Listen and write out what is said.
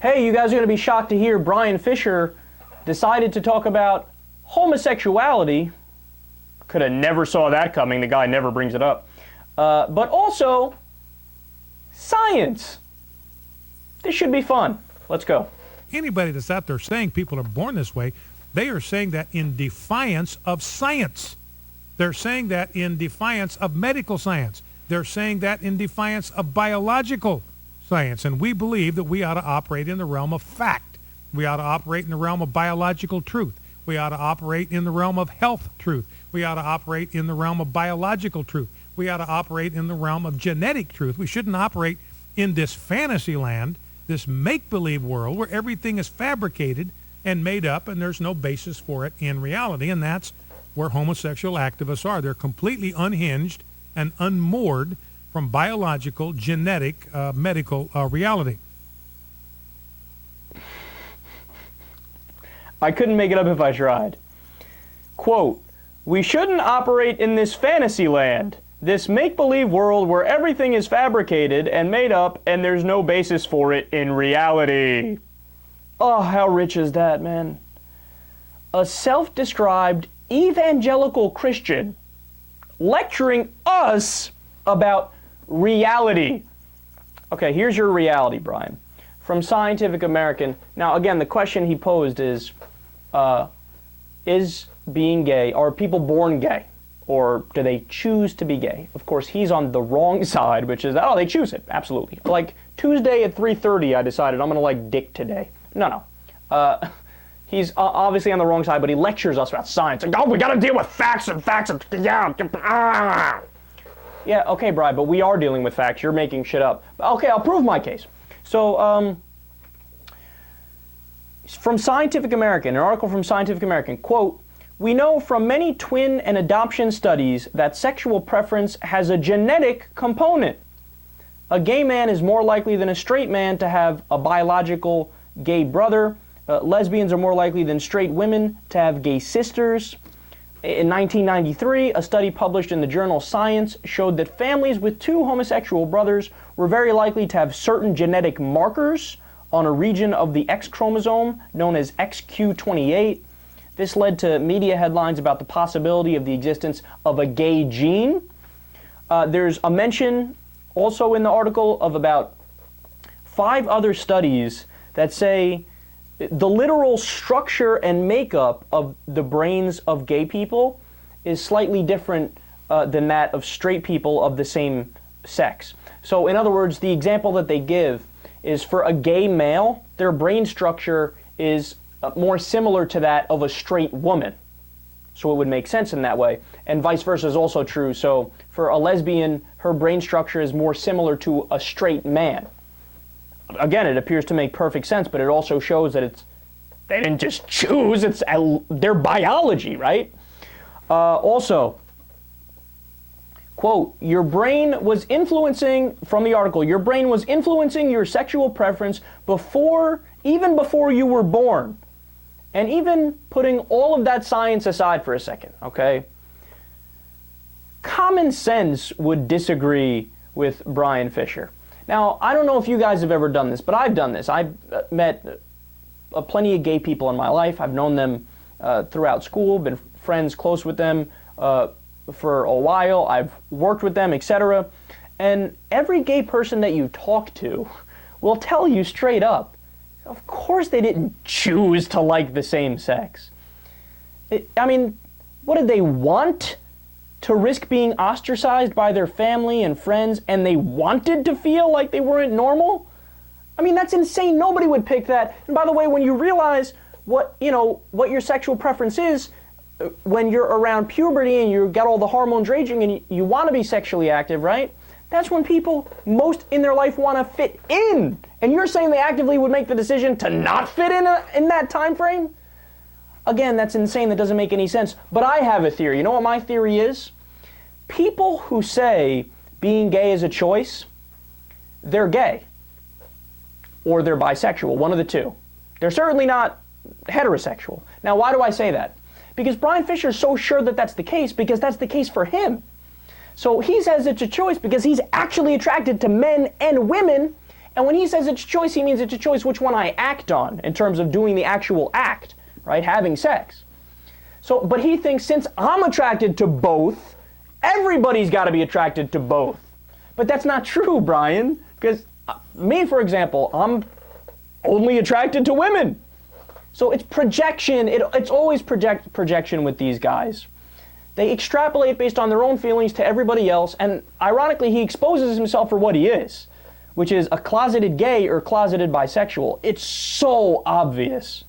Hey, you guys are going to be shocked to hear Bryan Fischer decided to talk about homosexuality. Could have never saw that coming. The guy never brings it up. But also, science. This should be fun. Let's go. Anybody that's out there saying people are born this way, they are saying that in defiance of science. They're saying that in defiance of medical science. They're saying that in defiance of biological science. And we believe that we ought to operate in the realm of fact. We ought to operate in the realm of biological truth. We ought to operate in the realm of health truth. We ought to operate in the realm of biological truth. We ought to operate in the realm of genetic truth. We shouldn't operate in this fantasy land, this make-believe world where everything is fabricated and made up and there's no basis for it in reality. And that's where homosexual activists are. They're completely unhinged and unmoored from biological, genetic, medical reality. I couldn't make it up if I tried. Quote, "We shouldn't operate in this fantasy land, this make-believe world where everything is fabricated and made up and there's no basis for it in reality." Oh, how rich is that, man? A self-described evangelical Christian lecturing us about reality. Okay, here's your reality, Bryan. From Scientific American. Now, again, the question he posed is being gay, are people born gay? Or do they choose to be gay? Of course, he's on the wrong side, which is, oh, they choose it. Absolutely. Like, Tuesday at 3:30, I decided I'm going to like dick today. No. He's obviously on the wrong side, but he lectures us about science. Like, oh, we got to deal with facts and yeah. Yeah, okay, Bryan, but we are dealing with facts. You're making shit up. Okay, I'll prove my case. So, from Scientific American, an article from Scientific American, quote, "We know from many twin and adoption studies that sexual preference has a genetic component. A gay man is more likely than a straight man to have a biological gay brother. Lesbians are more likely than straight women to have gay sisters. In 1993, a study published in the journal Science showed that families with two homosexual brothers were very likely to have certain genetic markers on a region of the X chromosome known as XQ28. This led to media headlines about the possibility of the existence of a gay gene. There's a mention also in the article of about 5 other studies that say the literal structure and makeup of the brains of gay people is slightly different than that of straight people of the same sex. So in other words, the example that they give is for a gay male, their brain structure is more similar to that of a straight woman. So it would make sense in that way. And vice versa is also true. So for a lesbian, her brain structure is more similar to a straight man. Again, it appears to make perfect sense, but it also shows that they didn't just choose, it's their biology, right? Also, quote, "Your brain was influencing," from the article, "your brain was influencing your sexual preference even before you were born." And even putting all of that science aside for a second, okay? Common sense would disagree with Bryan Fischer. Now, I don't know if you guys have ever done this, but I've done this. I've met plenty of gay people in my life. I've known them throughout school, been friends close with them for a while. I've worked with them, etc. And every gay person that you talk to will tell you straight up, of course they didn't choose to like the same sex. I mean, what did they want? To risk being ostracized by their family and friends, and they wanted to feel like they weren't normal? I mean, that's insane. Nobody would pick that. And by the way, when you realize what your sexual preference is, when you're around puberty and you got all the hormones raging and you want to be sexually active, right? That's when people most in their life want to fit in. And you're saying they actively would make the decision to not fit in that time frame? Again, that's insane. That doesn't make any sense. But I have a theory. You know what my theory is? People who say being gay is a choice, they're gay. Or they're bisexual, one of the two. They're certainly not heterosexual. Now, why do I say that? Because Bryan Fischer is so sure that that's the case, because that's the case for him. So he says it's a choice because he's actually attracted to men and women, And when he says it's a choice, he means it's a choice which one I act on in terms of doing the actual act, right? Having sex. So, but he thinks since I'm attracted to both, everybody's got to be attracted to both. But that's not true, Bryan, because me, for example, I'm only attracted to women. So it's projection. It's always projection with these guys. They extrapolate based on their own feelings to everybody else, and ironically, he exposes himself for what he is, which is a closeted gay or closeted bisexual. It's so obvious.